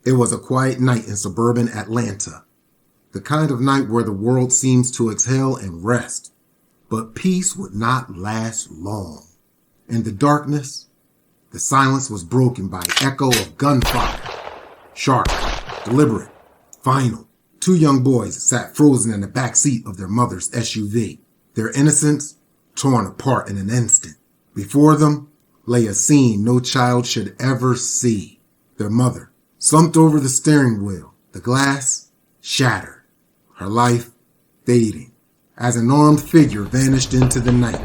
It was a quiet night in suburban Atlanta, the kind of night where the world seems to exhale and rest. But peace would not last long. In the darkness, the silence was broken by echo of gunfire. Sharp, deliberate, final. Two young boys sat frozen in the back seat of their mother's SUV, their innocence torn apart in an instant. Before them lay a scene no child should ever see. Their mother, slumped over the steering wheel, the glass shattered, her life fading, as an armed figure vanished into the night.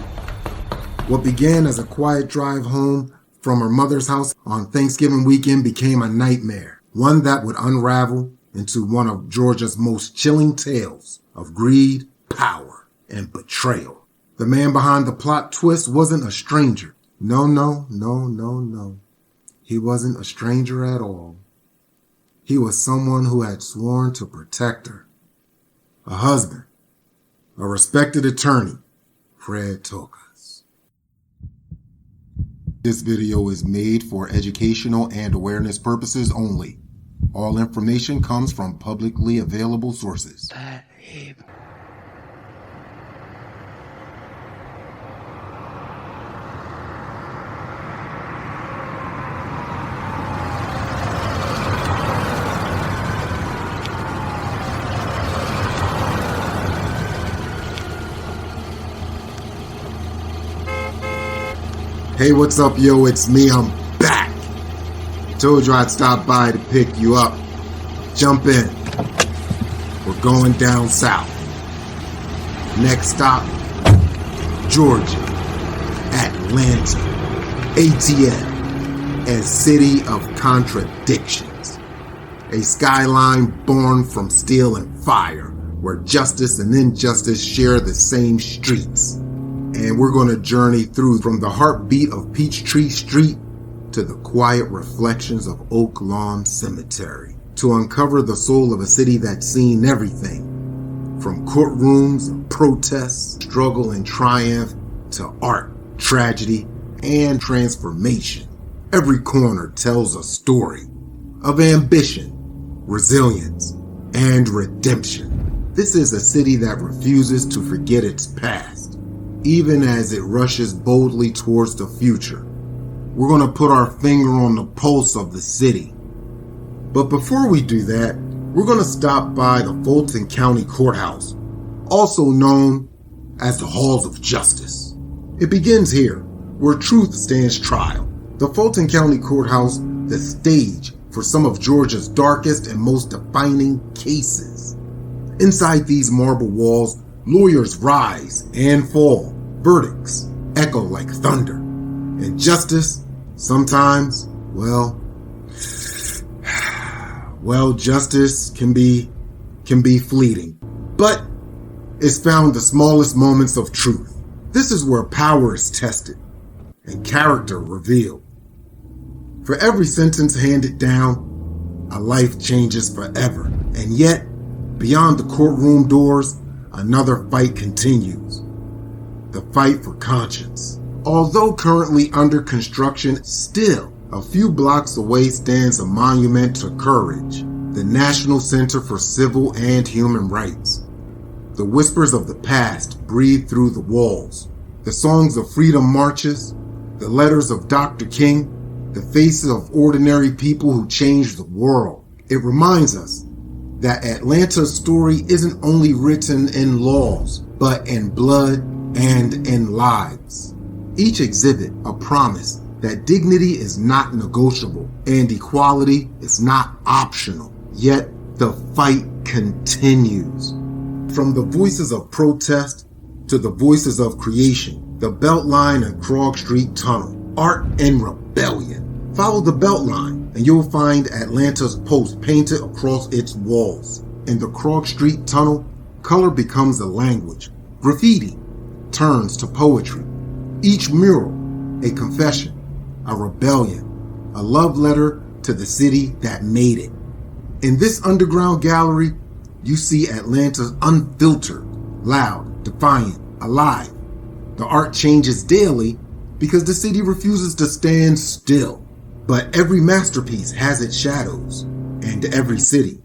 What began as a quiet drive home from her mother's house on Thanksgiving weekend became a nightmare, one that would unravel into one of Georgia's most chilling tales of greed, power, and betrayal. The man behind the plot twist wasn't a stranger. No. He wasn't a stranger at all. He was someone who had sworn to protect her. A husband, a respected attorney, Fred Tokars. This video is made for educational and awareness purposes only. All information comes from publicly available sources. Hey, what's up, yo? It's me. I'm back. Told you I'd stop by to pick you up. Jump in. We're going down south. Next stop, Georgia, Atlanta, ATL, a city of contradictions. A skyline born from steel and fire, where justice and injustice share the same streets. And we're going to journey through from the heartbeat of Peachtree Street to the quiet reflections of Oak Lawn Cemetery, to uncover the soul of a city that's seen everything, from courtrooms and protests, struggle and triumph, to art, tragedy, and transformation. Every corner tells a story of ambition, resilience, and redemption. This is a city that refuses to forget its past, even as it rushes boldly towards the future. We're going to put our finger on the pulse of the city. But before we do that, we're going to stop by the Fulton County Courthouse, also known as the Halls of Justice. It begins here, where truth stands trial. The Fulton County Courthouse, the stage for some of Georgia's darkest and most defining cases. Inside these marble walls, lawyers rise and fall. Verdicts echo like thunder. And justice, sometimes, well, justice can be fleeting. But it's found in the smallest moments of truth. This is where power is tested and character revealed. For every sentence handed down, a life changes forever. And yet, beyond the courtroom doors, another fight continues. The fight for conscience. Although currently under construction, still a few blocks away stands a monument to courage, the National Center for Civil and Human Rights. The whispers of the past breathe through the walls. The songs of freedom marches, the letters of Dr. King, the faces of ordinary people who changed the world. It reminds us that Atlanta's story isn't only written in laws, but in blood and in lives. Each exhibit a promise that dignity is not negotiable and equality is not optional. Yet the fight continues. From the voices of protest to the voices of creation, the Beltline and Krog Street Tunnel, art and rebellion. Follow the Beltline and you'll find Atlanta's post painted across its walls. In the Krog Street Tunnel, color becomes a language. Graffiti turns to poetry. Each mural, a confession, a rebellion, a love letter to the city that made it. In this underground gallery, you see Atlanta's unfiltered, loud, defiant, alive. The art changes daily because the city refuses to stand still. But every masterpiece has its shadows. and every city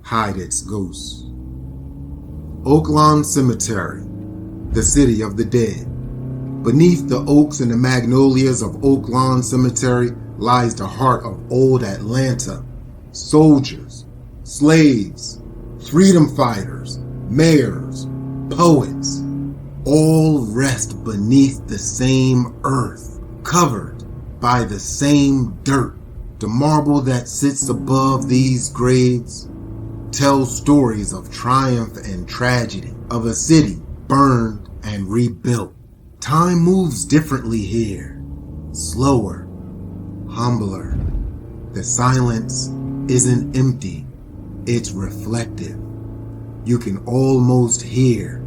hide its ghosts. Oaklawn Cemetery, the city of the dead. Beneath the oaks and the magnolias of Oaklawn Cemetery lies the heart of old Atlanta. Soldiers, slaves, freedom fighters, mayors, poets, all rest beneath the same earth, covered by the same dirt. The marble that sits above these graves tells stories of triumph and tragedy, of a city burned and rebuilt. Time moves differently here, slower, humbler. The silence isn't empty, it's reflective. You can almost hear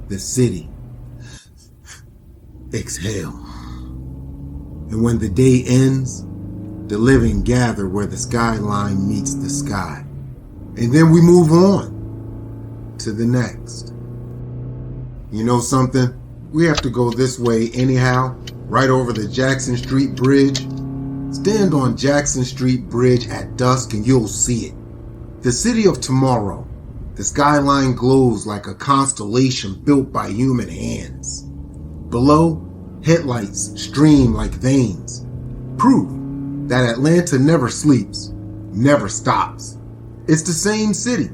the city exhale. And when the day ends, the living gather where the skyline meets the sky. And then we move on to the next. You know something? We have to go this way anyhow, right over the Jackson Street Bridge. Stand on Jackson Street Bridge at dusk and you'll see it. The city of tomorrow. The skyline glows like a constellation built by human hands. Below, headlights stream like veins. Proof that Atlanta never sleeps, never stops. It's the same city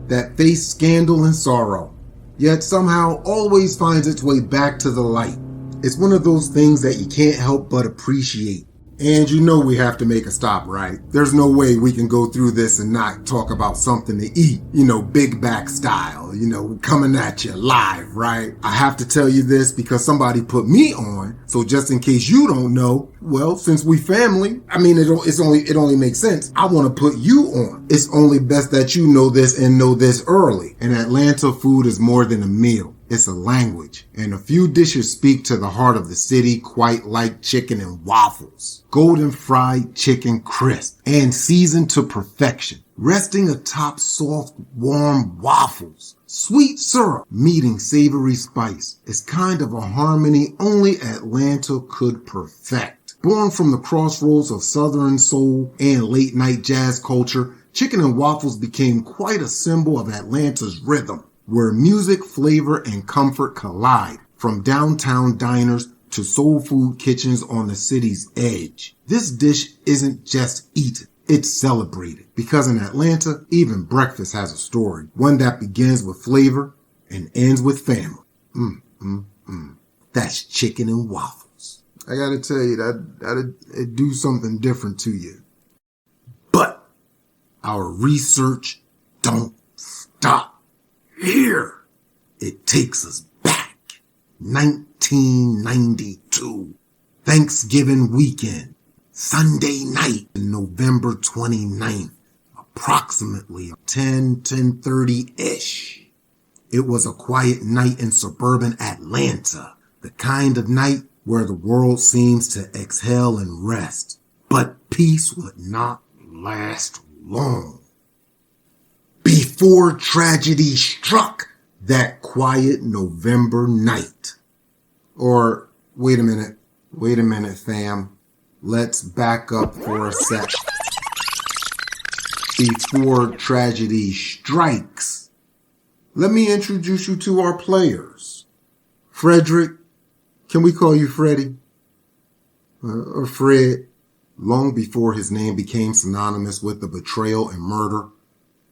that faced scandal and sorrow, yet somehow always finds its way back to the light. It's one of those things that you can't help but appreciate. And you know we have to make a stop, right? There's no way we can go through this and not talk about something to eat, big back style, coming at you live, right? I have to tell you this because somebody put me on. So just in case you don't know, well, since we family, it only makes sense. I want to put you on. It's only best that you know this and know this early. And Atlanta food is more than a meal. It's a language, and a few dishes speak to the heart of the city quite like chicken and waffles. Golden fried chicken crisp and seasoned to perfection, resting atop soft, warm waffles. Sweet syrup meeting savory spice is kind of a harmony only Atlanta could perfect. Born from the crossroads of Southern soul and late night jazz culture, chicken and waffles became quite a symbol of Atlanta's rhythm, where music, flavor, and comfort collide, from downtown diners to soul food kitchens on the city's edge. This dish isn't just eaten, it's celebrated, because in Atlanta, even breakfast has a story, one that begins with flavor and ends with family. That's chicken and waffles. I gotta tell you, that'll do something different to you. But our research don't stop here. It takes us back. 1992. Thanksgiving weekend. Sunday night, November 29th. Approximately 10:30-ish. It was a quiet night in suburban Atlanta. The kind of night where the world seems to exhale and rest. But peace would not last long. Before tragedy struck that quiet November night. Or, wait a minute, fam. Let's back up for a sec. Before tragedy strikes, let me introduce you to our players. Frederick, can we call you Freddie? Or Fred? Long before his name became synonymous with the betrayal and murder,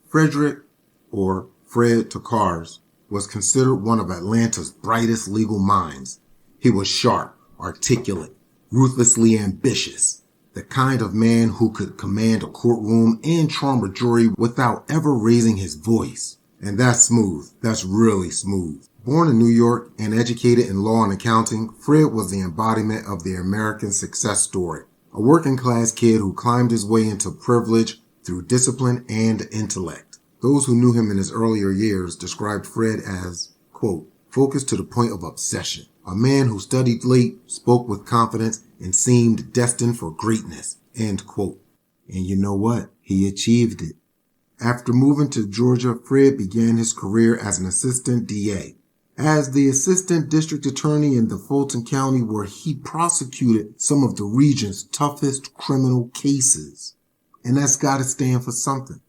Frederick, or Fred Tokars, was considered one of Atlanta's brightest legal minds. He was sharp, articulate, ruthlessly ambitious, the kind of man who could command a courtroom and charm a jury without ever raising his voice. And that's smooth. That's really smooth. Born in New York and educated in law and accounting, Fred was the embodiment of the American success story. A working class kid who climbed his way into privilege through discipline and intellect. Those who knew him in his earlier years described Fred as, quote, focused to the point of obsession. A man who studied late, spoke with confidence, and seemed destined for greatness, end quote. And you know what? He achieved it. After moving to Georgia, Fred began his career as an assistant DA. As the assistant district attorney in the Fulton County, where he prosecuted some of the region's toughest criminal cases. and that's got to stand for something.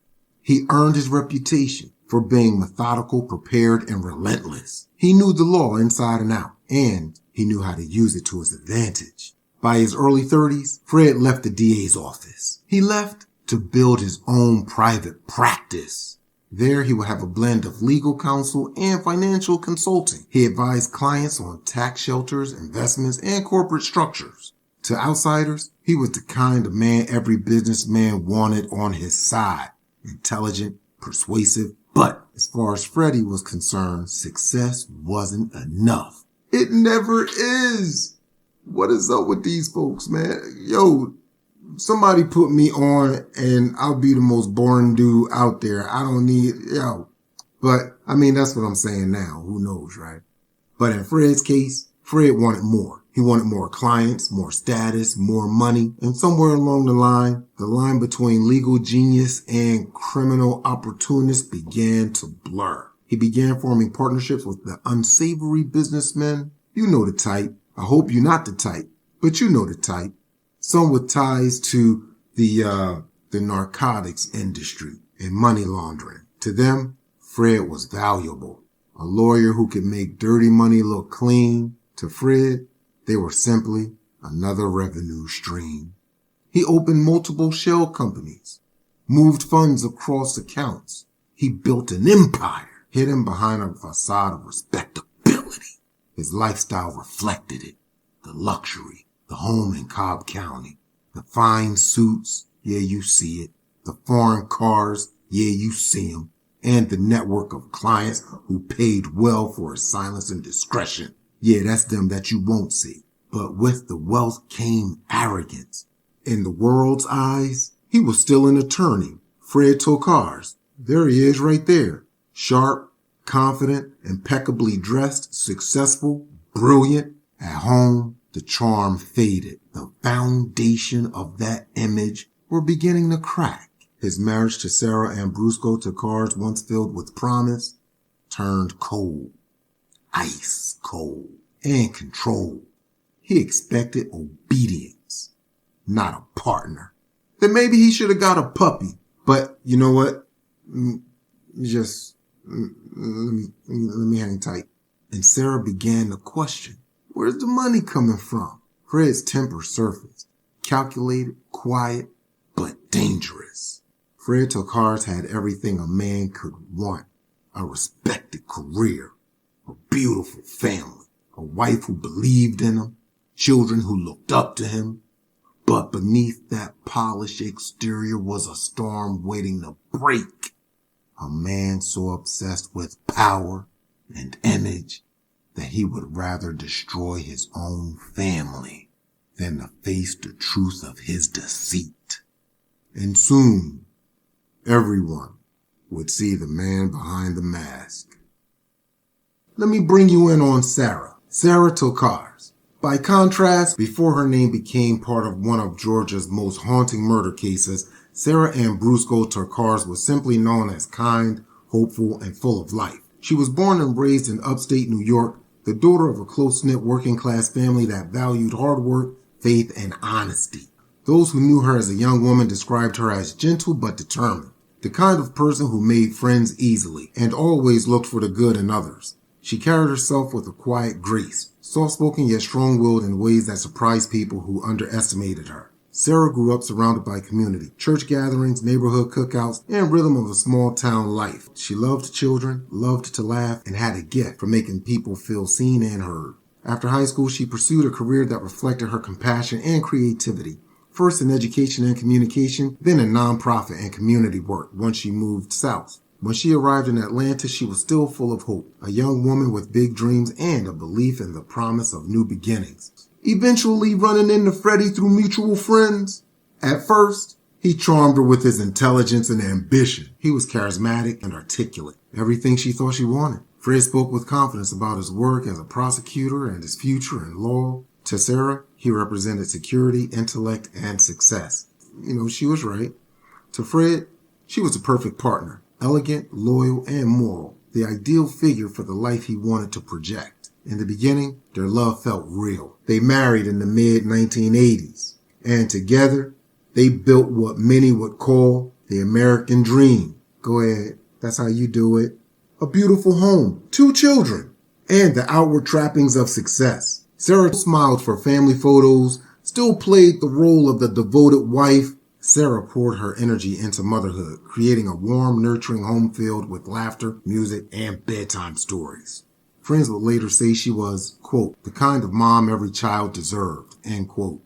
He earned his reputation for being methodical, prepared, and relentless. He knew the law inside and out, and he knew how to use it to his advantage. By his early 30s, Fred left the DA's office. He left to build his own private practice. There he would have a blend of legal counsel and financial consulting. He advised clients on tax shelters, investments, and corporate structures. To outsiders, he was the kind of man every businessman wanted on his side. Intelligent, persuasive, but as far as Freddie was concerned, success wasn't enough. It never is. What is up with these folks, man? Yo, somebody put me on and I'll be the most boring dude out there. I don't need, But, I mean, that's what I'm saying now. Who knows, right? But in Fred's case, Fred wanted more. He wanted more clients, more status, more money. And somewhere along the line between legal genius and criminal opportunist began to blur. He began forming partnerships with the unsavory businessmen. You know the type. I hope you're not the type, but you know the type. Some with ties to the narcotics industry and money laundering. To them, Fred was valuable. A lawyer who could make dirty money look clean. To Fred, they were simply another revenue stream. He opened multiple shell companies, moved funds across accounts. He built an empire hidden behind a facade of respectability. His lifestyle reflected it. The luxury, the home in Cobb County, the fine suits, yeah, you see it. The foreign cars, yeah, you see them. And the network of clients who paid well for his silence and discretion. Yeah, that's them that you won't see. But with the wealth came arrogance. In the world's eyes, he was still an attorney. Fred Tokars. There he is right there. Sharp, confident, impeccably dressed, successful, brilliant. At home, the charm faded. The foundation of that image were beginning to crack. His marriage to Sara Tokars, once filled with promise, turned cold. Ice cold and control. He expected obedience, not a partner. Then maybe he should have got a puppy. But you know what? Let me hang tight. And Sara began to question, where's the money coming from? Fred's temper surfaced, calculated, quiet, but dangerous. Fred Tokars had everything a man could want. A respected career, a beautiful family, a wife who believed in him, children who looked up to him. But beneath that polished exterior was a storm waiting to break. A man so obsessed with power and image that he would rather destroy his own family than to face the truth of his deceit. And soon, everyone would see the man behind the mask. Let me bring you in on Sara Tokars. By contrast, before her name became part of one of Georgia's most haunting murder cases, Sara Tokars was simply known as kind, hopeful, and full of life. She was born and raised in upstate New York, the daughter of a close-knit working-class family that valued hard work, faith, and honesty. Those who knew her as a young woman described her as gentle but determined, the kind of person who made friends easily and always looked for the good in others. She carried herself with a quiet grace, soft-spoken yet strong-willed in ways that surprised people who underestimated her. Sara grew up surrounded by community, church gatherings, neighborhood cookouts, and rhythm of a small-town life. She loved children, loved to laugh, and had a gift for making people feel seen and heard. After high school, she pursued a career that reflected her compassion and creativity. First in education and communication, then in nonprofit and community work once she moved south. When she arrived in Atlanta, she was still full of hope, a young woman with big dreams and a belief in the promise of new beginnings. Eventually running into Freddie through mutual friends. At first, he charmed her with his intelligence and ambition. He was charismatic and articulate, everything she thought she wanted. Fred spoke with confidence about his work as a prosecutor and his future in law. To Sara, he represented security, intellect, and success. She was right. To Fred, she was a perfect partner, elegant, loyal, and moral, the ideal figure for the life he wanted to project. In the beginning, their love felt real. They married in the mid-1980s, and together, They built what many would call the American dream. Go ahead. That's how you do it. A beautiful home, 2 children, and the outward trappings of success. Sara smiled for family photos, still played the role of the devoted wife. Sara poured her energy into motherhood, creating a warm, nurturing home filled with laughter, music, and bedtime stories. Friends would later say she was, quote, the kind of mom every child deserved, end quote.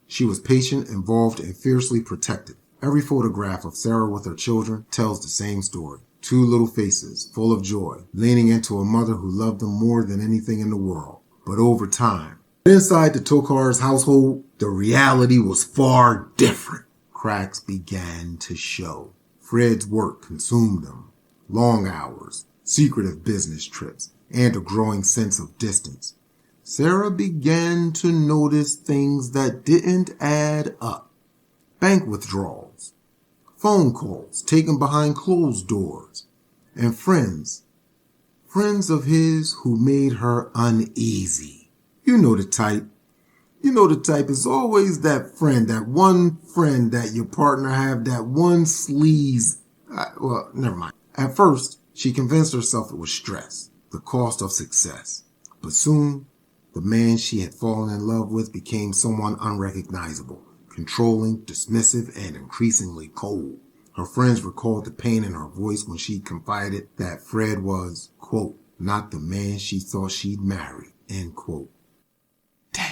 She was patient, involved, and fiercely protective. Every photograph of Sara with her children tells the same story. 2 little faces, full of joy, leaning into a mother who loved them more than anything in the world. But over time, inside the Tokars household, the reality was far different. Cracks began to show. Fred's work consumed them. Long hours, secretive business trips, and a growing sense of distance. Sara began to notice things that didn't add up. Bank withdrawals, phone calls taken behind closed doors, and friends of his who made her uneasy. You know the type. It's always that friend, that one friend that your partner have, that one sleaze. Well, never mind. At first, she convinced herself it was stress, the cost of success. But soon, the man she had fallen in love with became someone unrecognizable, controlling, dismissive, and increasingly cold. Her friends recalled the pain in her voice when she confided that Fred was, quote, not the man she thought she'd marry, end quote. Damn.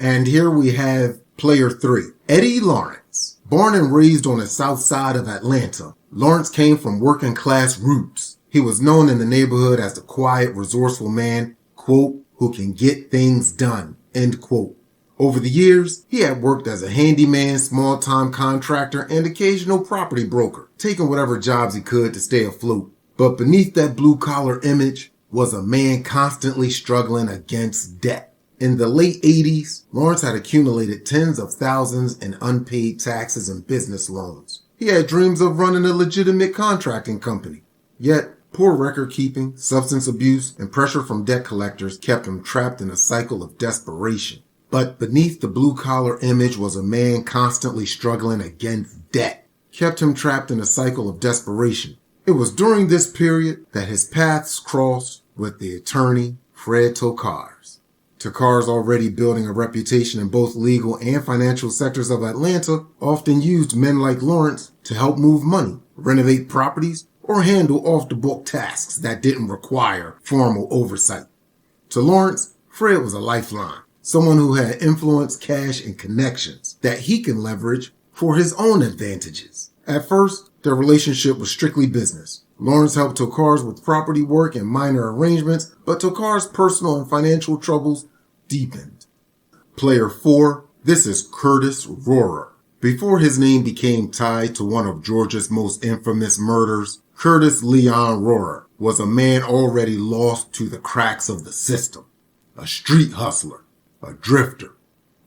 And here we have player 3, Eddie Lawrence. Born and raised on the south side of Atlanta, Lawrence came from working class roots. He was known in the neighborhood as the quiet, resourceful man, quote, who can get things done, end quote. Over the years, he had worked as a handyman, small-time contractor, and occasional property broker, taking whatever jobs he could to stay afloat. But beneath that blue-collar image was a man constantly struggling against debt. In the late 80s, Lawrence had accumulated tens of thousands in unpaid taxes and business loans. He had dreams of running a legitimate contracting company. Yet, poor record keeping, substance abuse, and pressure from debt collectors kept him trapped in a cycle of desperation. But beneath the blue-collar image was a man constantly struggling against debt, kept him trapped in a cycle of desperation. It was during this period that his paths crossed with the attorney, Fred Tokars. Tokars, already building a reputation in both legal and financial sectors of Atlanta, often used men like Lawrence to help move money, renovate properties, or handle off-the-book tasks that didn't require formal oversight. To Lawrence, Fred was a lifeline, someone who had influence, cash, and connections that he can leverage for his own advantages. At first, their relationship was strictly business. Lawrence helped Tokars with property work and minor arrangements, but Tokars' personal and financial troubles deepened. Player 4, this is Curtis Rohrer. Before his name became tied to one of Georgia's most infamous murders, Curtis Leon Rohrer was a man already lost to the cracks of the system. A street hustler, a drifter,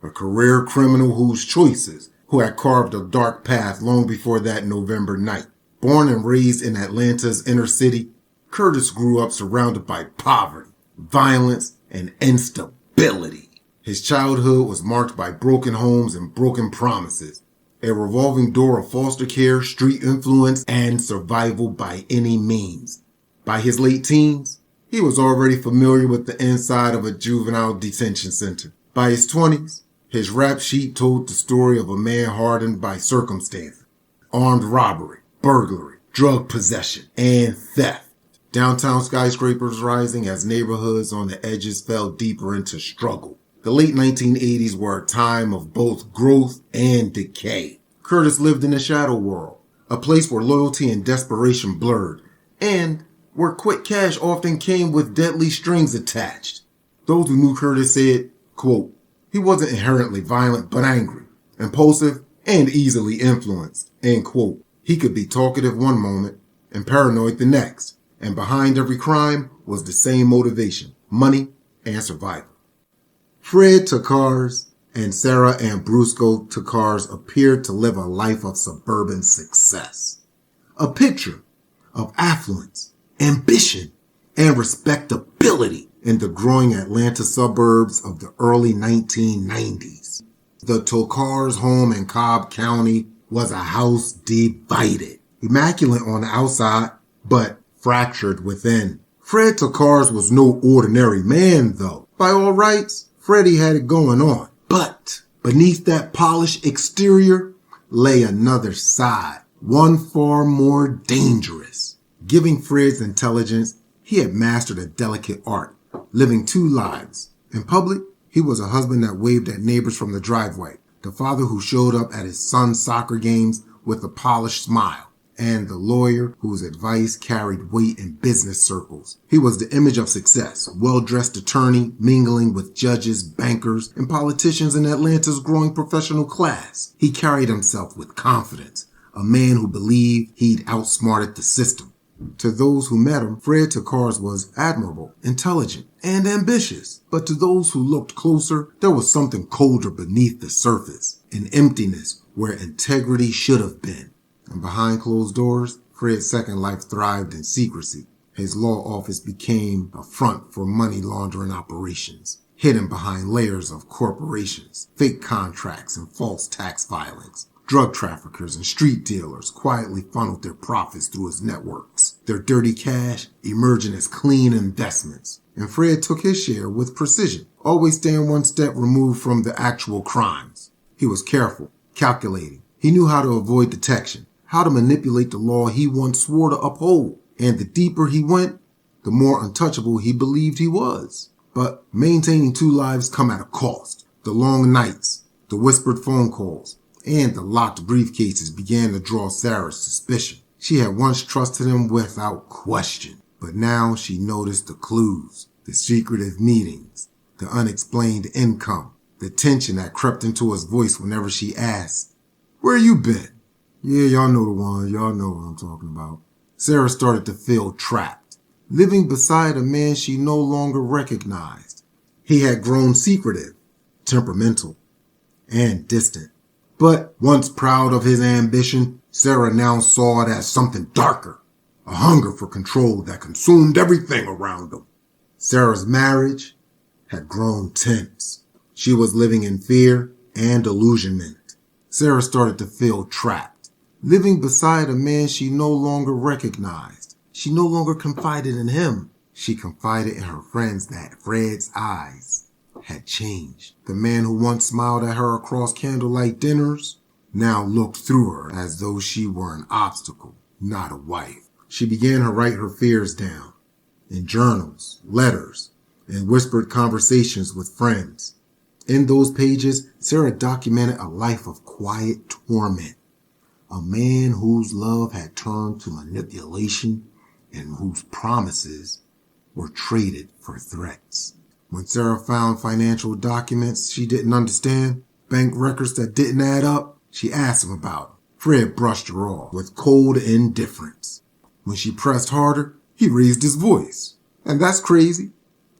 a career criminal who had carved a dark path long before that November night. Born and raised in Atlanta's inner city, Curtis grew up surrounded by poverty, violence, and instability. His childhood was marked by broken homes and broken promises, a revolving door of foster care, street influence, and survival by any means. By his late teens, he was already familiar with the inside of a juvenile detention center. By his 20s, his rap sheet told the story of a man hardened by circumstances, armed robbery, burglary, drug possession, and theft. Downtown skyscrapers rising as neighborhoods on the edges fell deeper into struggle. The late 1980s were a time of both growth and decay. Curtis lived in a shadow world, a place where loyalty and desperation blurred, and where quick cash often came with deadly strings attached. Those who knew Curtis said, quote, he wasn't inherently violent but angry, impulsive, and easily influenced, end quote. He could be talkative one moment and paranoid the next, and behind every crime was the same motivation, money and survival. Fred Tokars and Sara Ambrusco Tokars appeared to live a life of suburban success. A picture of affluence, ambition, and respectability in the growing Atlanta suburbs of the early 1990s. The Tokars' home in Cobb County was a house divided. Immaculate on the outside, but fractured within. Fred Tokars was no ordinary man, though. By all rights, Freddie had it going on. But beneath that polished exterior lay another side, one far more dangerous. Giving Fred's intelligence, he had mastered a delicate art, living two lives. In public, he was a husband that waved at neighbors from the driveway, the father who showed up at his son's soccer games with a polished smile, and the lawyer whose advice carried weight in business circles. He was the image of success, well-dressed attorney mingling with judges, bankers, and politicians in Atlanta's growing professional class. He carried himself with confidence, a man who believed he'd outsmarted the system. To those who met him, Fred Tokars was admirable, intelligent, and ambitious. But to those who looked closer, there was something colder beneath the surface, an emptiness where integrity should have been. And behind closed doors, Fred's second life thrived in secrecy. His law office became a front for money laundering operations, hidden behind layers of corporations, fake contracts, and false tax filings. Drug traffickers and street dealers quietly funneled their profits through his networks, their dirty cash emerging as clean investments. And Fred took his share with precision, always staying one step removed from the actual crimes. He was careful, calculating. He knew how to avoid detection, how to manipulate the law he once swore to uphold. And the deeper he went, the more untouchable he believed he was. But maintaining two lives come at a cost. The long nights, the whispered phone calls, and the locked briefcases began to draw Sara's suspicion. She had once trusted him without question, but now she noticed the clues, the secretive meetings, the unexplained income, the tension that crept into his voice whenever she asked, "Where you been?" Yeah, y'all know the one. Y'all know what I'm talking about. Sara started to feel trapped, living beside a man she no longer recognized. He had grown secretive, temperamental, and distant. But once proud of his ambition, Sara now saw it as something darker, a hunger for control that consumed everything around him. Sara's marriage had grown tense. She was living in fear and illusionment. Sara started to feel trapped, living beside a man she no longer recognized. She no longer confided in him. She confided in her friends that Fred's eyes had changed. The man who once smiled at her across candlelight dinners now looked through her as though she were an obstacle, not a wife. She began to write her fears down in journals, letters, and whispered conversations with friends. In those pages, Sara documented a life of quiet torment, a man whose love had turned to manipulation and whose promises were traded for threats. When Sara found financial documents she didn't understand, bank records that didn't add up, she asked him about it. Fred brushed her off with cold indifference. When she pressed harder, he raised his voice. And that's crazy,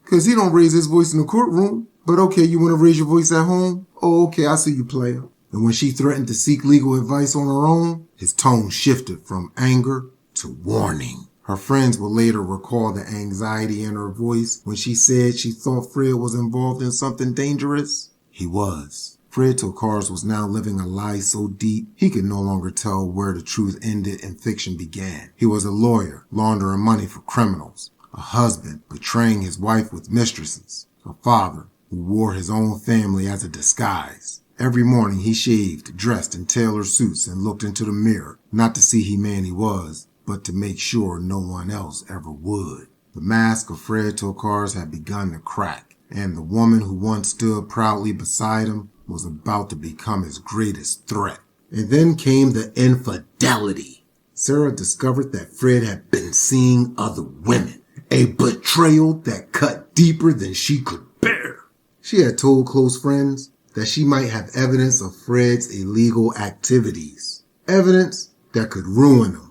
because he don't raise his voice in the courtroom. But okay, you want to raise your voice at home? Oh, okay, I see you, player. And when she threatened to seek legal advice on her own, his tone shifted from anger to warning. Her friends would later recall the anxiety in her voice when she said she thought Fred was involved in something dangerous. He was. Fred Tokars was now living a lie so deep he could no longer tell where the truth ended and fiction began. He was a lawyer, laundering money for criminals, a husband betraying his wife with mistresses, a father who wore his own family as a disguise. Every morning he shaved, dressed in tailored suits, and looked into the mirror, not to see he man he was, but to make sure no one else ever would. The mask of Fred Tokars had begun to crack, and the woman who once stood proudly beside him was about to become his greatest threat. And then came the infidelity. Sara discovered that Fred had been seeing other women, a betrayal that cut deeper than she could bear. She had told close friends that she might have evidence of Fred's illegal activities, evidence that could ruin him.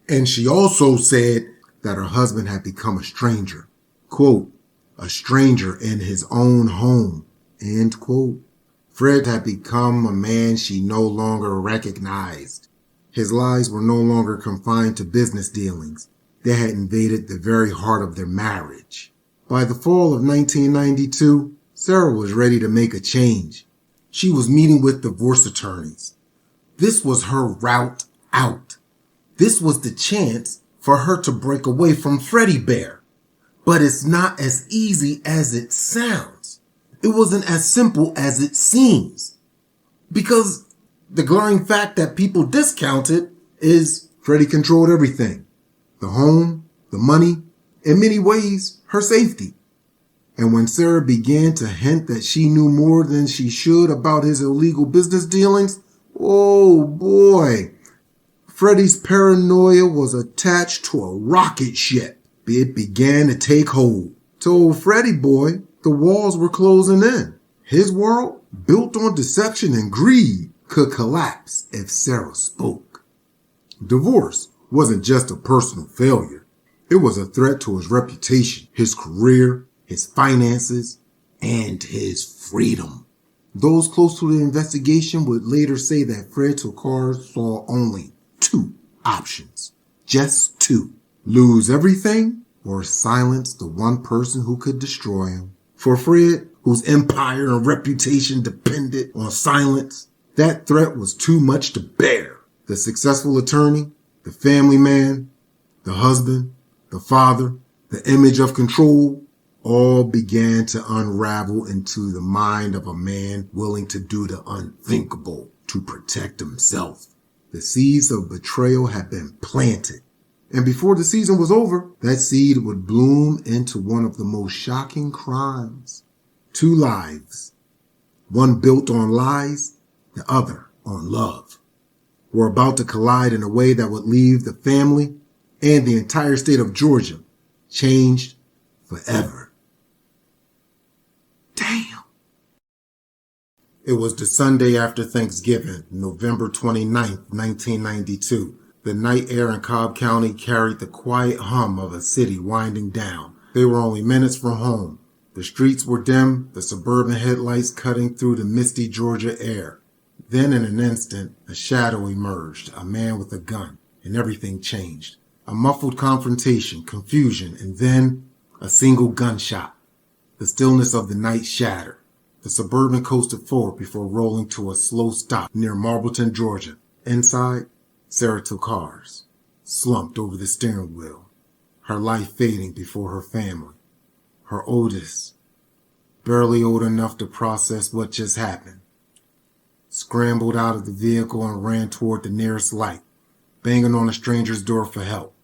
And she also said that her husband had become a stranger, quote, a stranger in his own home, end quote. Fred had become a man she no longer recognized. His lies were no longer confined to business dealings. They had invaded the very heart of their marriage. By the fall of 1992, Sara was ready to make a change. She was meeting with divorce attorneys. This was her route out. This was the chance for her to break away from Freddie Bear. But it's not as easy as it sounds. It wasn't as simple as it seems. Because the glaring fact that people discounted is Freddie controlled everything. The home, the money, in many ways, her safety. And when Sara began to hint that she knew more than she should about his illegal business dealings, oh boy, Freddie's paranoia was attached to a rocket ship. It began to take hold. To old Freddie boy, the walls were closing in. His world, built on deception and greed, could collapse if Sara spoke. Divorce wasn't just a personal failure. It was a threat to his reputation, his career, his finances, and his freedom. Those close to the investigation would later say that Fred Tokars saw only two options. Just two. Lose everything or silence the one person who could destroy him. For Fred, whose empire and reputation depended on silence, that threat was too much to bear. The successful attorney, the family man, the husband, the father, the image of control, all began to unravel into the mind of a man willing to do the unthinkable to protect himself. The seeds of betrayal had been planted. And before the season was over, that seed would bloom into one of the most shocking crimes. Two lives, one built on lies, the other on love, were about to collide in a way that would leave the family and the entire state of Georgia changed forever. Damn. It was the Sunday after Thanksgiving, November 29th, 1992. The night air in Cobb County carried the quiet hum of a city winding down. They were only minutes from home. The streets were dim, the suburban headlights cutting through the misty Georgia air. Then in an instant, a shadow emerged, a man with a gun, and everything changed. A muffled confrontation, confusion, and then a single gunshot. The stillness of the night shattered. The Suburban coasted forward before rolling to a slow stop near Marbleton, Georgia. Inside, Sara Tokars slumped over the steering wheel, her life fading before her family. Her oldest, barely old enough to process what just happened, scrambled out of the vehicle and ran toward the nearest light, banging on a stranger's door for help.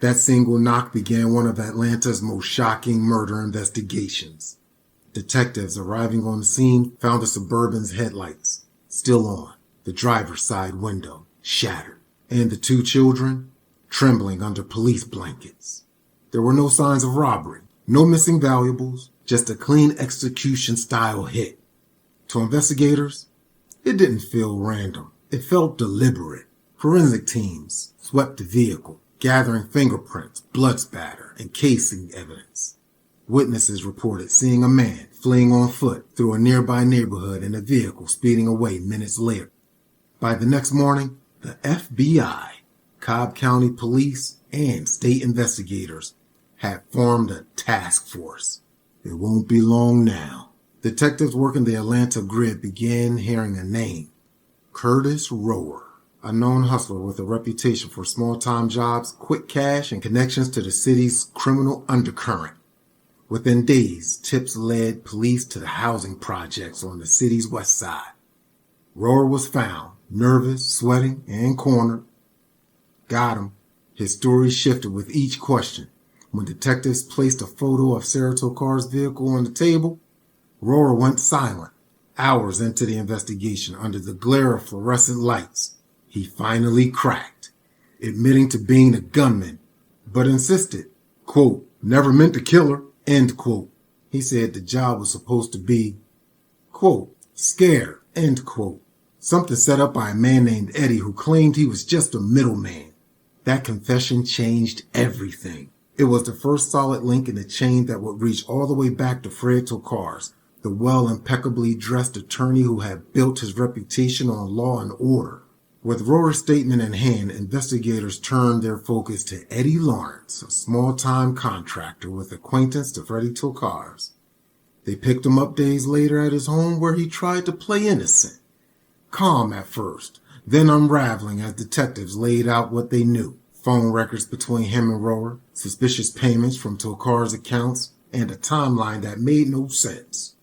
That single knock began one of Atlanta's most shocking murder investigations. Detectives arriving on the scene found the Suburban's headlights still on, the driver's side window shattered, and the two children trembling under police blankets. There were no signs of robbery, no missing valuables, just a clean execution-style hit. To investigators, it didn't feel random. It felt deliberate. Forensic teams swept the vehicle, gathering fingerprints, blood spatter, and casing evidence. Witnesses reported seeing a man fleeing on foot through a nearby neighborhood in a vehicle speeding away minutes later. By the next morning, the FBI, Cobb County Police, and state investigators had formed a task force. It won't be long now. Detectives working the Atlanta grid began hearing a name, Curtis Rower, a known hustler with a reputation for small-time jobs, quick cash, and connections to the city's criminal undercurrent. Within days, tips led police to the housing projects on the city's west side. Rower was found, nervous, sweating, and cornered. Got him. His story shifted with each question. When detectives placed a photo of Sara Tokars' vehicle on the table, Rower went silent. Hours into the investigation, under the glare of fluorescent lights, he finally cracked, admitting to being the gunman, but insisted, quote, never meant to kill her, end quote. He said the job was supposed to be, quote, scare, end quote. Something set up by a man named Eddie who claimed he was just a middleman. That confession changed everything. It was the first solid link in the chain that would reach all the way back to Fred Tokars, the impeccably dressed attorney who had built his reputation on law and order. With Rower's statement in hand, investigators turned their focus to Eddie Lawrence, a small-time contractor with acquaintance to Freddie Tokars. They picked him up days later at his home where he tried to play innocent. Calm at first, then unraveling as detectives laid out what they knew. Phone records between him and Rohrer, suspicious payments from Tokars' accounts, and a timeline that made no sense.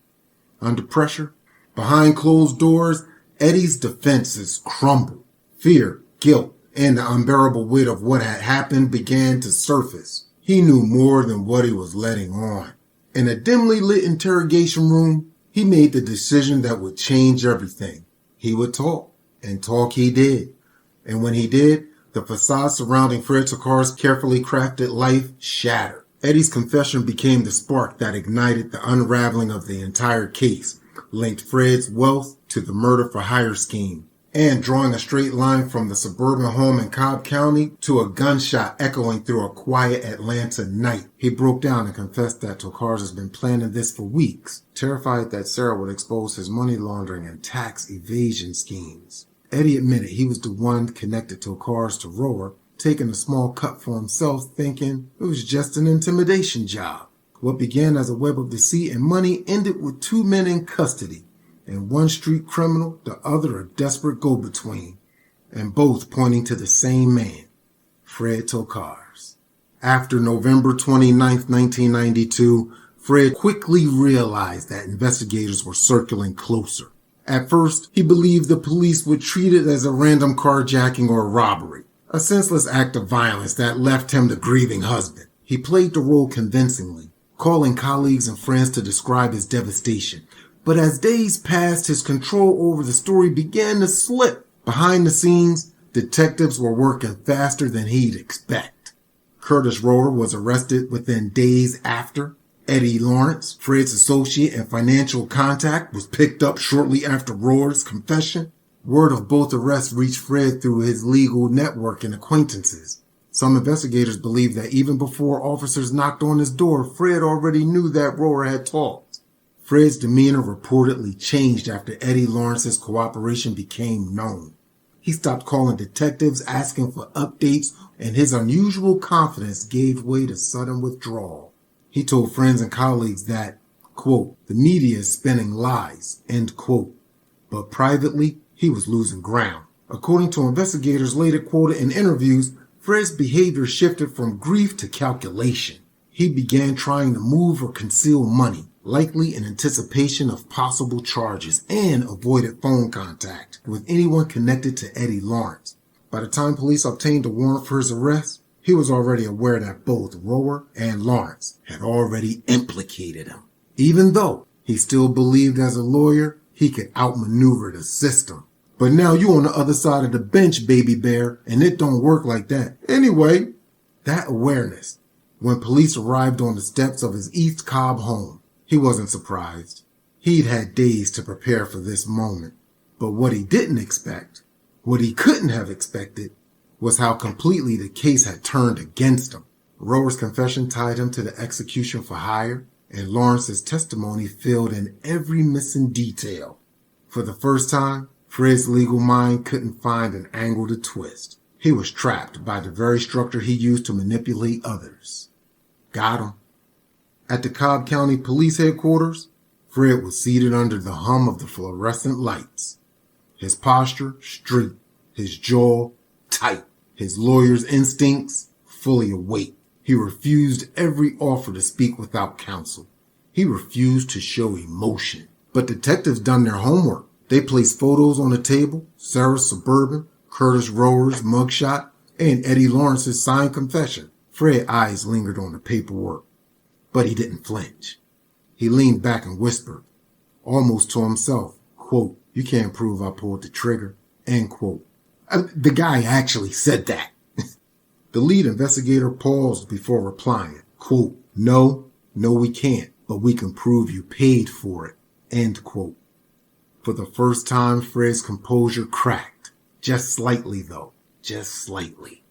Under pressure, behind closed doors, Eddie's defenses crumbled. Fear, guilt, and the unbearable weight of what had happened began to surface. He knew more than what he was letting on. In a dimly lit interrogation room, he made the decision that would change everything. He would talk, and talk he did. And when he did, the facade surrounding Fred Tokars' carefully crafted life shattered. Eddie's confession became the spark that ignited the unraveling of the entire case, linked Fred's wealth to the murder-for-hire scheme, and drawing a straight line from the suburban home in Cobb County to a gunshot echoing through a quiet Atlanta night. He broke down and confessed that Tokars has been planning this for weeks, terrified that Sara would expose his money laundering and tax evasion schemes. Eddie admitted he was the one connected Tokars to Rohrer, taking a small cut for himself, thinking it was just an intimidation job. What began as a web of deceit and money ended with 2 men in custody, and one street criminal, the other a desperate go-between, and both pointing to the same man, Fred Tokars. After November 29, 1992, Fred quickly realized that investigators were circling closer. At first, he believed the police would treat it as a random carjacking or robbery, a senseless act of violence that left him the grieving husband. He played the role convincingly, calling colleagues and friends to describe his devastation. But as days passed, his control over the story began to slip. Behind the scenes, detectives were working faster than he'd expect. Curtis Rohrer was arrested within days after. Eddie Lawrence, Fred's associate and financial contact, was picked up shortly after Rohrer's confession. Word of both arrests reached Fred through his legal network and acquaintances. Some investigators believe that even before officers knocked on his door, Fred already knew that Rohrer had talked. Fred's demeanor reportedly changed after Eddie Lawrence's cooperation became known. He stopped calling detectives, asking for updates, and his unusual confidence gave way to sudden withdrawal. He told friends and colleagues that, quote, the media is spinning lies, end quote. But privately, he was losing ground. According to investigators later quoted in interviews, Fred's behavior shifted from grief to calculation. He began trying to move or conceal money, likely in anticipation of possible charges, and avoided phone contact with anyone connected to Eddie Lawrence. By the time police obtained a warrant for his arrest, he was already aware that both Rohrer and Lawrence had already implicated him. Even though he still believed as a lawyer he could outmaneuver the system. But now you on the other side of the bench, baby bear, and it don't work like that. Anyway, that awareness, when police arrived on the steps of his East Cobb home, he wasn't surprised. He'd had days to prepare for this moment. But what he didn't expect, what he couldn't have expected, was how completely the case had turned against him. Rohrer's confession tied him to the execution for hire, and Lawrence's testimony filled in every missing detail. For the first time, Fred's legal mind couldn't find an angle to twist. He was trapped by the very structure he used to manipulate others. Got him. At the Cobb County Police Headquarters, Fred was seated under the hum of the fluorescent lights. His posture straight, his jaw tight, his lawyer's instincts fully awake. He refused every offer to speak without counsel. He refused to show emotion. But detectives done their homework. They placed photos on the table, Sara's Suburban, Curtis Rohrer's mugshot, and Eddie Lawrence's signed confession. Fred's eyes lingered on the paperwork, but he didn't flinch. He leaned back and whispered, almost to himself, quote, you can't prove I pulled the trigger, end quote. The guy actually said that. The lead investigator paused before replying, quote, no, we can't, but we can prove you paid for it, end quote. For the first time, Fred's composure cracked. Just slightly, though. Just slightly.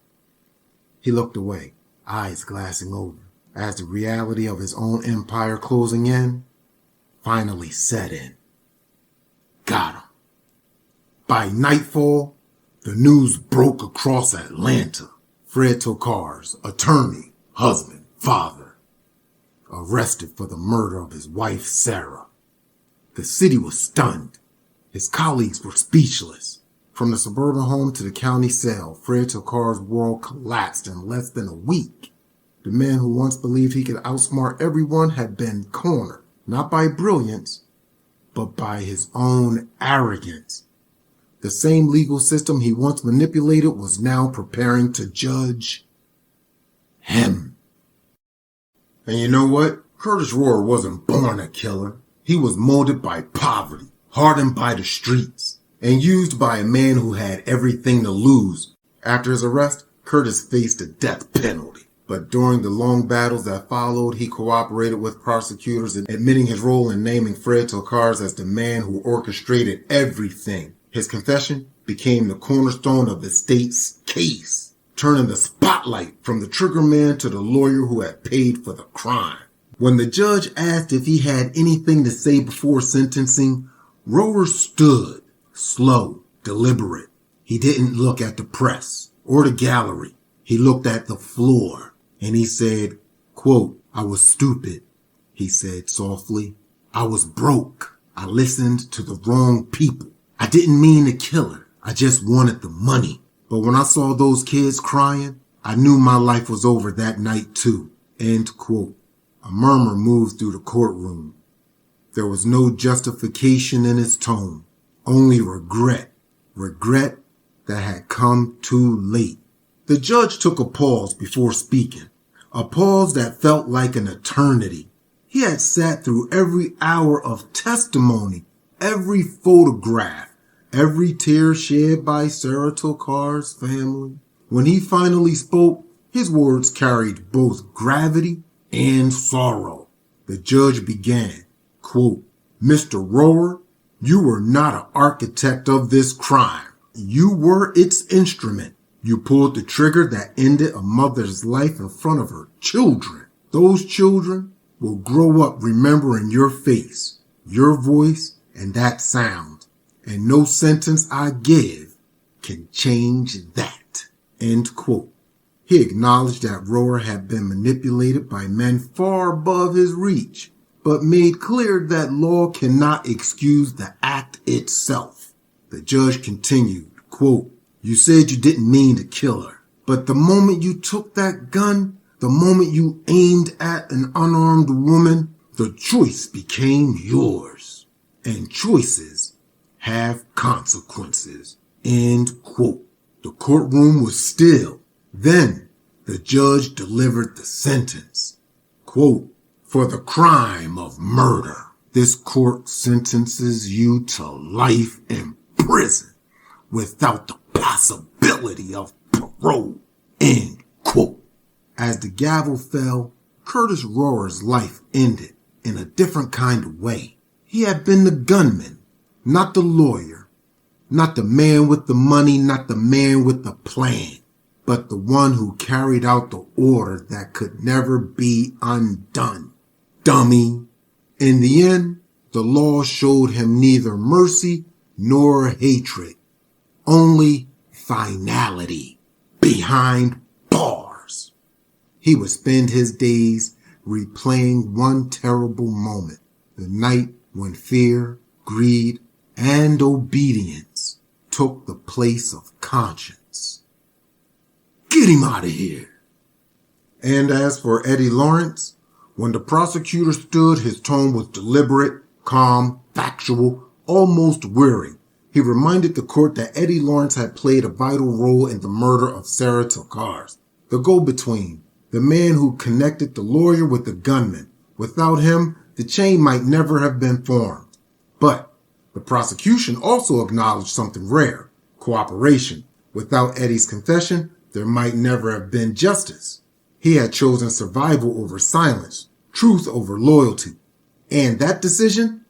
He looked away, eyes glassing over, as the reality of his own empire closing in finally set in. Got him. By nightfall, the news broke across Atlanta. Fred Tokars, attorney, husband, father, arrested for the murder of his wife, Sara. The city was stunned. His colleagues were speechless. From the suburban home to the county cell, Fred Tokars' world collapsed in less than a week. The man who once believed he could outsmart everyone had been cornered, not by brilliance, but by his own arrogance. The same legal system he once manipulated was now preparing to judge him. And you know what? Curtis Rohrer wasn't born a killer. He was molded by poverty, hardened by the streets, and used by a man who had everything to lose. After his arrest, Curtis faced a death penalty. But during the long battles that followed, he cooperated with prosecutors, admitting his role in naming Fred Tokars as the man who orchestrated everything. His confession became the cornerstone of the state's case, turning the spotlight from the trigger man to the lawyer who had paid for the crime. When the judge asked if he had anything to say before sentencing, Rohrer stood, slow, deliberate. He didn't look at the press or the gallery. He looked at the floor, and he said, quote, "I was stupid," he said softly. "I was broke. I listened to the wrong people. I didn't mean to kill her. I just wanted the money. But when I saw those kids crying, I knew my life was over that night too." End quote. A murmur moved through the courtroom. There was no justification in his tone, only regret. Regret that had come too late. The judge took a pause before speaking, a pause that felt like an eternity. He had sat through every hour of testimony, every photograph, every tear shed by Sara Tokars' family. When he finally spoke, his words carried both gravity and sorrow. The judge began, quote, "Mr. Rohrer, you were not an architect of this crime. You were its instrument. You pulled the trigger that ended a mother's life in front of her children. Those children will grow up remembering your face, your voice, and that sound. And no sentence I give can change that." End quote. He acknowledged that Rohrer had been manipulated by men far above his reach, but made clear that law cannot excuse the act itself. The judge continued, quote, "You said you didn't mean to kill her, but the moment you took that gun, the moment you aimed at an unarmed woman, the choice became yours. And choices have consequences." End quote. The courtroom was still. Then the judge delivered the sentence. Quote, "For the crime of murder, this court sentences you to life in prison without the possibility of parole." End quote. As the gavel fell, Curtis Rohrer's life ended in a different kind of way. He had been the gunman, not the lawyer, not the man with the money, not the man with the plan, but the one who carried out the order that could never be undone. Dummy. In the end, the law showed him neither mercy nor hatred, only finality behind bars. He would spend his days replaying one terrible moment, the night when fear, greed, and obedience took the place of conscience. Get him out of here. And as for Eddie Lawrence, when the prosecutor stood, his tone was deliberate, calm, factual, almost weary. He reminded the court that Eddie Lawrence had played a vital role in the murder of Sara Tokars, the go-between, the man who connected the lawyer with the gunman. Without him, the chain might never have been formed. But the prosecution also acknowledged something rare, cooperation. Without Eddie's confession, there might never have been justice. He had chosen survival over silence, truth over loyalty. And that decision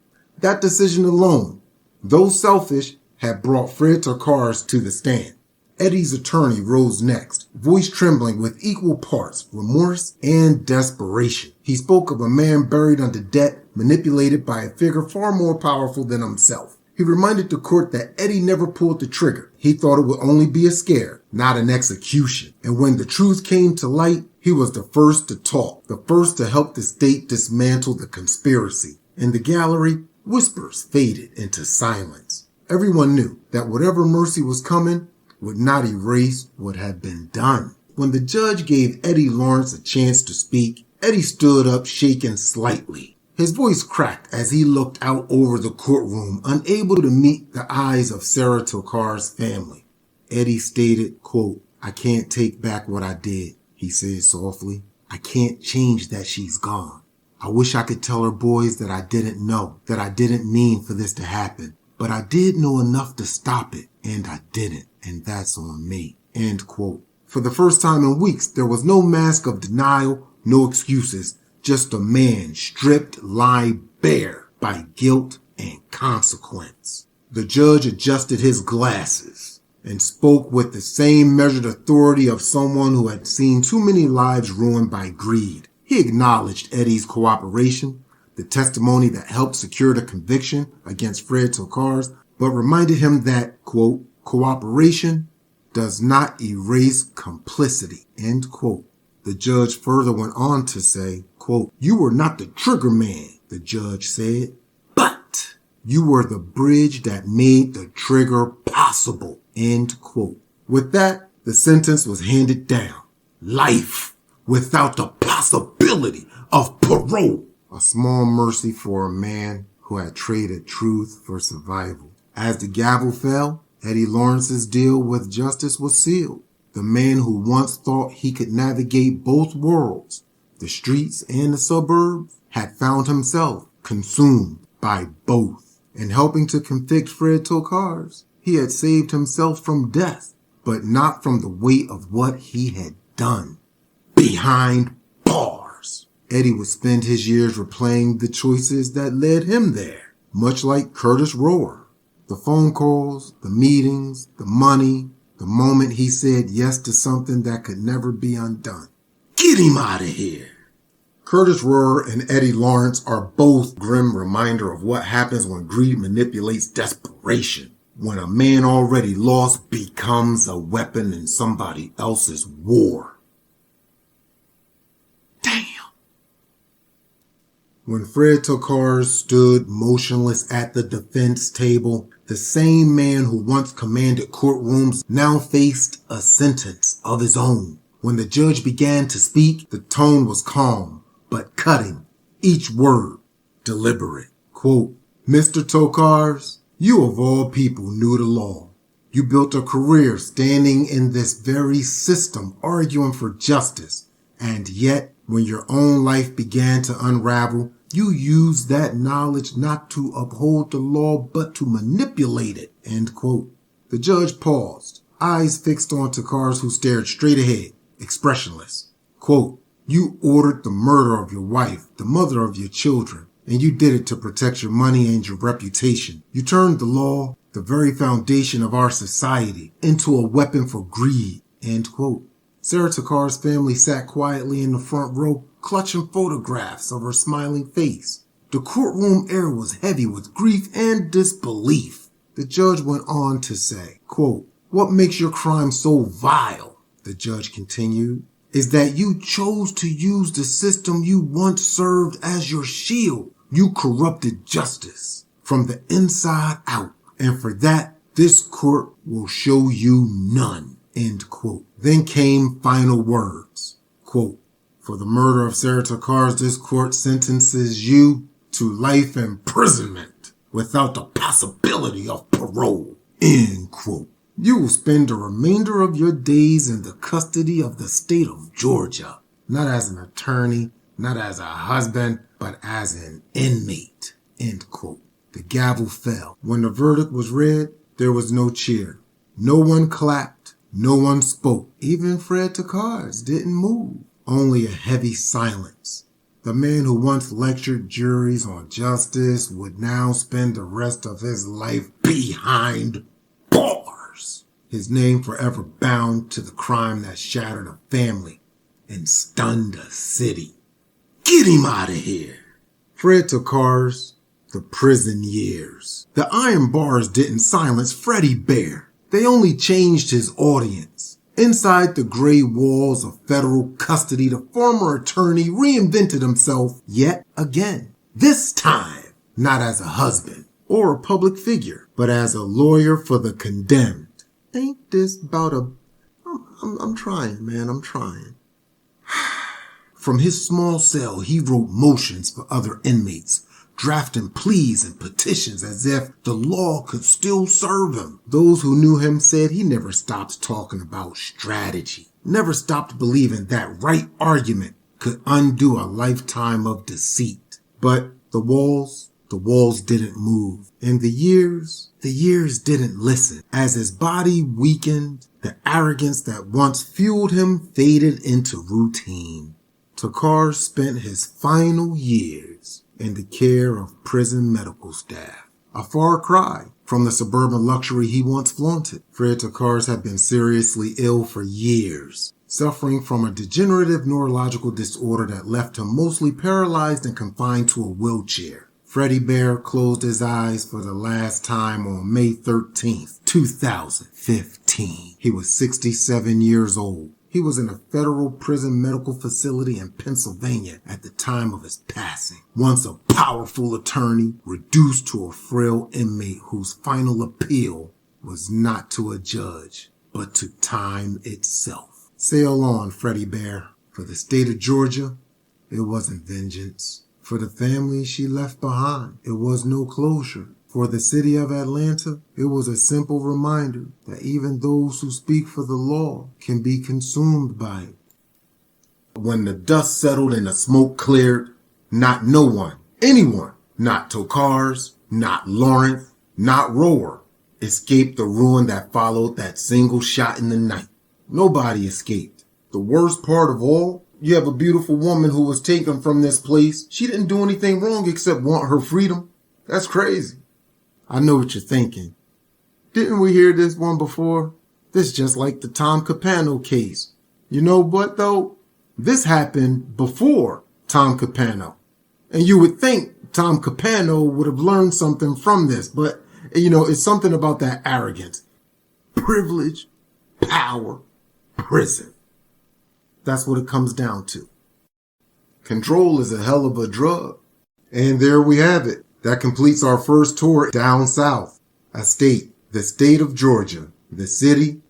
alone, though selfish, had brought Fred Tokars to the stand. Eddie's attorney rose next, voice trembling with equal parts remorse and desperation. He spoke of a man buried under debt, manipulated by a figure far more powerful than himself. He reminded the court that Eddie never pulled the trigger. He thought it would only be a scare, not an execution. And when the truth came to light, he was the first to talk, the first to help the state dismantle the conspiracy. In the gallery, whispers faded into silence. Everyone knew that whatever mercy was coming would not erase what had been done. When the judge gave Eddie Lawrence a chance to speak, Eddie stood up, shaking slightly. His voice cracked as he looked out over the courtroom, unable to meet the eyes of Sara Tokars' family. Eddie stated, quote, "I can't take back what I did," he said softly. "I can't change that she's gone. I wish I could tell her boys that I didn't know, that I didn't mean for this to happen. But I did know enough to stop it, and I didn't, and that's on me." End quote. For the first time in weeks, there was no mask of denial, no excuses, just a man stripped, lying bare by guilt and consequence. The judge adjusted his glasses and spoke with the same measured authority of someone who had seen too many lives ruined by greed. He acknowledged Eddie's cooperation, the testimony that helped secure the conviction against Fred Tokars, but reminded him that, quote, "cooperation does not erase complicity," end quote. The judge further went on to say, quote, "You were not the trigger man," the judge said, "but you were the bridge that made the trigger possible," end quote. With that, the sentence was handed down. Life without the possibility of parole. A small mercy for a man who had traded truth for survival. As the gavel fell, Eddie Lawrence's deal with justice was sealed. The man who once thought he could navigate both worlds, the streets and the suburbs, had found himself consumed by both. In helping to convict Fred Tokars, he had saved himself from death, but not from the weight of what he had done. Behind bars, Eddie would spend his years replaying the choices that led him there, much like Curtis Rower. The phone calls, the meetings, the money, the moment he said yes to something that could never be undone. Get him out of here. Curtis Rower and Eddie Lawrence are both grim reminder of what happens when greed manipulates desperation. When a man already lost becomes a weapon in somebody else's war. When Fred Tokars stood motionless at the defense table, the same man who once commanded courtrooms now faced a sentence of his own. When the judge began to speak, the tone was calm, but cutting, each word deliberate. Quote, "Mr. Tokars, you of all people knew the law. You built a career standing in this very system, arguing for justice, and yet when your own life began to unravel, you used that knowledge not to uphold the law, but to manipulate it." End quote. The judge paused, eyes fixed on Tokars, who stared straight ahead, expressionless. Quote, "You ordered the murder of your wife, the mother of your children, and you did it to protect your money and your reputation. You turned the law, the very foundation of our society, into a weapon for greed." End quote. Sara Tokars' family sat quietly in the front row, clutching photographs of her smiling face. The courtroom air was heavy with grief and disbelief. The judge went on to say, quote, "What makes your crime so vile," the judge continued, "is that you chose to use the system you once served as your shield. You corrupted justice from the inside out, and for that, this court will show you none." End quote. Then came final words. Quote, "For the murder of Sara Tokars, this court sentences you to life imprisonment without the possibility of parole." End quote. "You will spend the remainder of your days in the custody of the state of Georgia, not as an attorney, not as a husband, but as an inmate." End quote. The gavel fell. When the verdict was read, there was no cheer. No one clapped. No one spoke. Even Fred Tokars didn't move. Only a heavy silence. The man who once lectured juries on justice would now spend the rest of his life behind bars. His name forever bound to the crime that shattered a family and stunned a city. Get him out of here. Fred Tokars, the prison years. The iron bars didn't silence Freddie Bear. They only changed his audience. Inside the gray walls of federal custody, the former attorney reinvented himself yet again. This time, not as a husband or a public figure, but as a lawyer for the condemned. Ain't this about a... I'm trying, man, I'm trying. From his small cell, he wrote motions for other inmates, drafting pleas and petitions as if the law could still serve him. Those who knew him said he never stopped talking about strategy, never stopped believing that right argument could undo a lifetime of deceit. But the walls didn't move. And the years didn't listen. As his body weakened, the arrogance that once fueled him faded into routine. Tokars spent his final years in the care of prison medical staff. A far cry from the suburban luxury he once flaunted. Fred Tokars had been seriously ill for years, suffering from a degenerative neurological disorder that left him mostly paralyzed and confined to a wheelchair. Freddie Bear closed his eyes for the last time on May 13th, 2015. He was 67 years old. He was in a federal prison medical facility in Pennsylvania at the time of his passing. Once a powerful attorney, reduced to a frail inmate whose final appeal was not to a judge, but to time itself. Sail on, Freddie Bear. For the state of Georgia, it wasn't vengeance. For the family she left behind, it was no closure. For the city of Atlanta, it was a simple reminder that even those who speak for the law can be consumed by it. When the dust settled and the smoke cleared, not no one, anyone, not Tokars, not Lawrence, not Rower, escaped the ruin that followed that single shot in the night. Nobody escaped. The worst part of all, you have a beautiful woman who was taken from this place. She didn't do anything wrong except want her freedom. That's crazy. I know what you're thinking. Didn't we hear this one before? This is just like the Tom Capano case. You know what though? This happened before Tom Capano. And you would think Tom Capano would have learned something from this, but it's something about that arrogance. Privilege, power, prison. That's what it comes down to. Control is a hell of a drug. And there we have it. That completes our first tour down south. A state, the state of Georgia. The city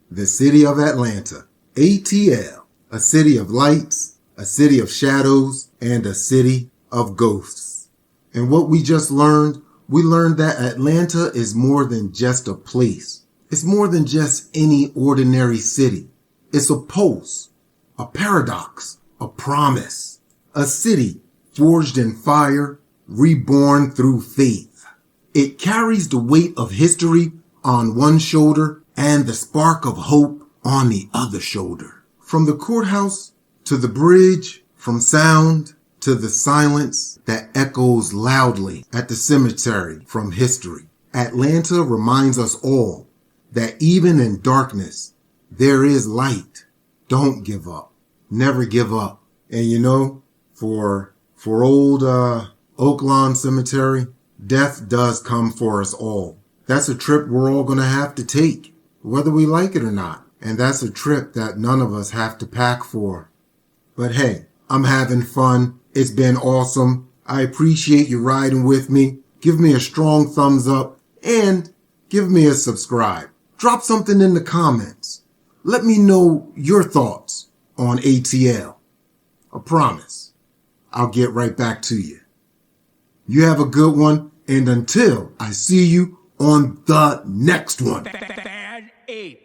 of Atlanta. ATL, a city of lights, a city of shadows, and a city of ghosts. And what we just learned, we learned that Atlanta is more than just a place. It's more than just any ordinary city. It's a pulse, a paradox, a promise, a city forged in fire, reborn through faith. It carries the weight of history on one shoulder and the spark of hope on the other shoulder. From the courthouse to the bridge, from sound to the silence that echoes loudly at the cemetery from history. Atlanta reminds us all that even in darkness, there is light. Don't give up. Never give up. And for old Oaklawn Cemetery, death does come for us all. That's a trip we're all going to have to take, whether we like it or not. And that's a trip that none of us have to pack for. But hey, I'm having fun. It's been awesome. I appreciate you riding with me. Give me a strong thumbs up and give me a subscribe. Drop something in the comments. Let me know your thoughts on ATL. I promise I'll get right back to you. You have a good one, and until I see you on the next one. Bad ape.